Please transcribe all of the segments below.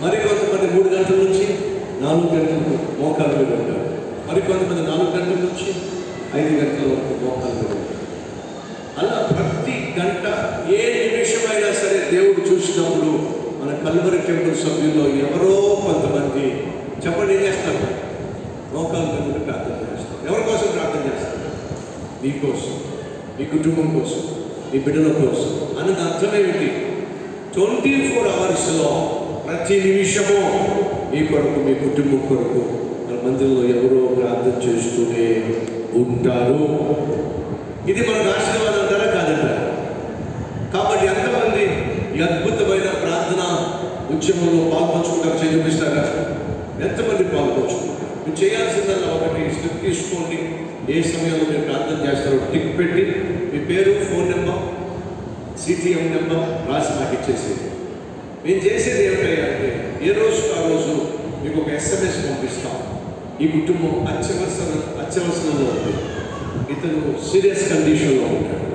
మరికొంతమంది 3 గంటల నుంచి 4 గంటలకు మోకాళ్ళ మీద ఉంటారు. మరికొంతమంది 4 గంటల నుంచి 5 గంటల వరకు మోకాళ్ళ మీద ఉంటారు. అలా ప్రతి గంట ఏ నిమిషమైనా సరే దేవుడు చూసినప్పుడు మన కల్వరి టెంపుల్ సభ్యుల్లో ఎవరో కొంతమంది చెప్పండి ఏం చేస్తారు? మోకాళ్ళ మీద ప్రార్థన చేస్తారు. ఎవరి కోసం ప్రార్థన చేస్తారు? నీ కోసం, నీ కుటుంబం కోసం, నీ బిడ్డల కోసం. అన్నది అర్థమేమిటి? 24 అవర్స్లో ప్రతి నిమిషము మీ కొరకు, మీ కుటుంబం కొరకు మన మందిరంలో ఎవరో ప్రార్థన చేస్తూనే ఉంటారు. ఇది మనకు ఆశీర్వాదం అంటారా? కాదంటారా? కాబట్టి ఎంతమంది ఈ అద్భుతమైన ప్రార్థన ఉద్యమంలో పాల్పంచుకుంటారు? చూపిస్తారా? ఎంతమంది పాల్పంచుకుంటారు? మీరు చేయాల్సిందల్లా ఒకటి స్లిప్ తీసుకోండి. ఏ సమయంలో మీరు ప్రార్థన చేస్తారో టిక్ పెట్టి మీ పేరు, ఫోన్ నెంబర్, సిటిఎం నెంబర్ రాసి నాకు ఇచ్చేసేది. మేము చేసేది ఏమిటంటే ఏ రోజు ఆ రోజు మీకు ఒక SMS పంపిస్తాం. ఈ కుటుంబం అత్యవసరంలో ఉంది, ఇతను సీరియస్ కండిషన్లో ఉంటాడు.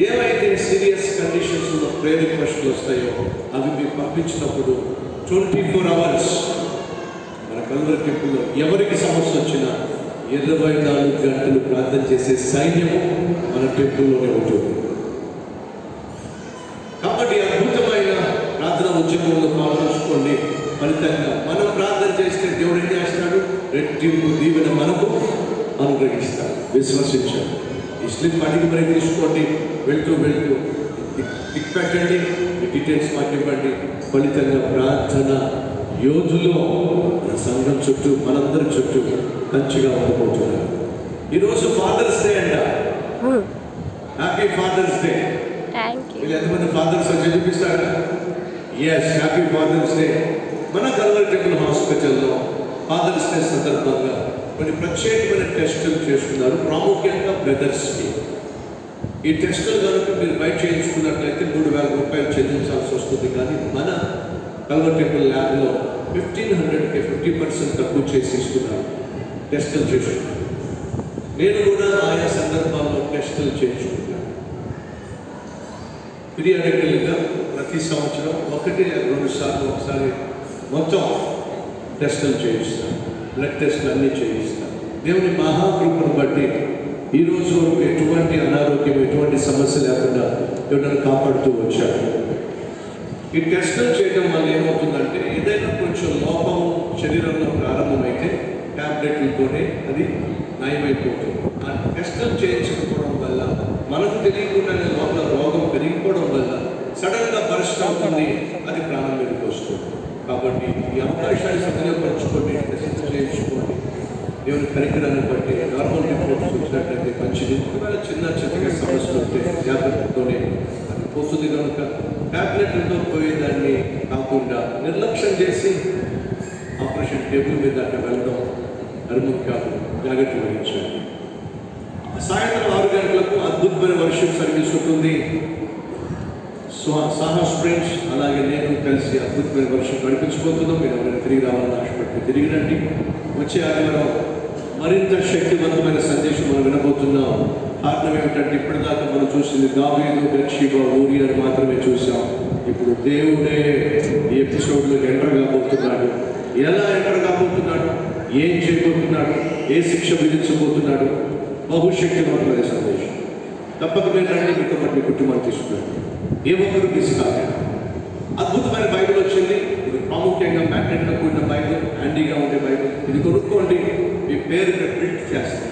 ఏవైతే సీరియస్ కండిషన్స్లో ప్రేయర్ రిక్వెస్ట్లు వస్తాయో అవి మీకు పంపించినప్పుడు 24 అవర్స్ మన కల్వరి టెంపుల్లో ఎవరికి సమస్య వచ్చినా 24 గంటలు ప్రార్థన చేసే సైన్యము మన టెంపుల్లోనే ఉంటుంది. కాబట్టి అద్భుతమైన ప్రార్థన ఉద్యమంలో పాల్గొంచుకోండి. ఫలితంగా మనం ప్రార్థన చేస్తే దేవుడు ఏం చేస్తాడు? రెట్టింపు దీవెన మనకు అనుగ్రహిస్తాడు. విశ్వసించాడు. ఈ స్లిప్ అడిగి మరి తీసుకోండి. వెళ్తూ టిక్ పెట్టండి, మీ డీటెయిల్స్ మాకు ఇవ్వండి. ఫలితంగా ప్రార్థన యోధులు మన సంఘం చుట్టూ, మనందరి చుట్టూ మంచిగా ఉండబోతున్నారు. ఈరోజు ఫాదర్స్ డే అంట. Happy fathers day. వీళ్ళు ఎంతమంది ఫాదర్స్ వచ్చి చూపిస్తారా? Yes, happy fathers day. మన కల్వరి టెంపుల్ హాస్పిటల్లో ఫాదర్స్ డే సందర్భంగా కొన్ని ప్రత్యేకమైన టెస్టులు చేస్తున్నారు, ప్రాముఖ్యంగా బ్రదర్స్కి. ఈ టెస్టులు కనుక మీరు బయట చేయించుకున్నట్లయితే 3,000 రూపాయలు చెల్లించాల్సి వస్తుంది. కానీ మన కల్వరి టెంపుల్ ల్యాబ్లో 1,500కి 50% తక్కువ చేసి ఇస్తున్నారు. టెస్టులు చేస్తున్నారు. నేను కూడా ఆయా సందర్భాల్లో టెస్టులు చేయించుకుంటాను. పీరియాడికల్గా ప్రతి సంవత్సరం 1-2 సార్లు ఒకసారి మొత్తం టెస్టులు చేయిస్తాను. బ్లడ్ టెస్టులు అన్నీ చేయిస్తాను. దేవుని మహాకృపను బట్టి ఈరోజు వరకు ఎటువంటి అనారోగ్యం, ఎటువంటి సమస్య లేకుండా దేవుడిని కాపాడుతూ వచ్చాడు. ఈ టెస్టులు చేయడం వల్ల ఏమవుతుందంటే ఏదైనా కొంచెం లోపం శరీరంలో ప్రారంభమైతే ట్యాబ్లెట్లతోనే అది నయమైపోతుంది. ఆ టెస్టులు చేయించకపోవడం వల్ల మనకు తెలియకుండానే లోపల రోగం పెరిగిపోవడం వల్ల సడన్గా బర్స్ట్ అవుతుంది, అది ప్రాణం మీదకి వస్తుంది. కాబట్టి ఈ అవకాశాన్ని సద్వినియోగపరచుకోండి, టెస్టులు చేయించుకోండి. దేవుని పరికరాన్ని బట్టి నార్మల్ రిపోర్ట్స్ వచ్చినట్లయితే మంచిది. ఒకవేళ చిన్నగా సమస్యలు ఉంటే ట్యాబ్లెట్తోనే అది పోతుంది. కనుక ట్యాబ్లెట్లతో పోయేదాన్ని కాకుండా నిర్లక్ష్యం చేసి ఆపరేషన్ టేబుల్ మీద అట్లా వెళ్ళడం అరుముఖ్యాలు జాగ్రత్త వహించాలి. సాయంత్రం 6 గంటలకు అద్భుతమైన వర్షిప్ సర్వీస్ ఉంటుంది. సాహస్ ఫ్రెండ్స్ అలాగే నేను కలిసి అద్భుతమైన వర్షిప్ నడిపించబోతున్నాం. మీరు ఎవరైనా తిరిగి రావాలని ఆశపడితే తిరిగి రండి. వచ్చే ఆదివారం మరింత శక్తివంతమైన సందేశం మనం వినబోతున్నాం. కారణం ఏమిటంటే ఇప్పటిదాకా మనం చూసింది దావీదు, బెత్షెబా, ఊరియా మాత్రమే చూసాం. ఇప్పుడు దేవుడే ఈ ఎపిసోడ్లో ఎంటర్ కాబోతున్నాడు. ఎలా ఎంటర్ కాబోతున్నాడు, ఏం చేయబోతున్నాడు, ఏ శిక్ష విధించబోతున్నాడు, బహుశక్తివంతమైన సందేశం. తప్పక మీరు రండి, మీతో పాటు మీ కుటుంబాన్ని తీసుకున్నాడు. ఏ ఒక్కరు తీసుకురాలి. అద్భుతమైన బైబిల్ వచ్చింది. ఇది ప్రాముఖ్యంగా మ్యాగ్నెట్గా కూడిన బైబిల్, హ్యాండీగా ఉండే బైబిల్. ఇది కొనుక్కోండి, మీ పేరు ప్రింట్ చేస్తారు.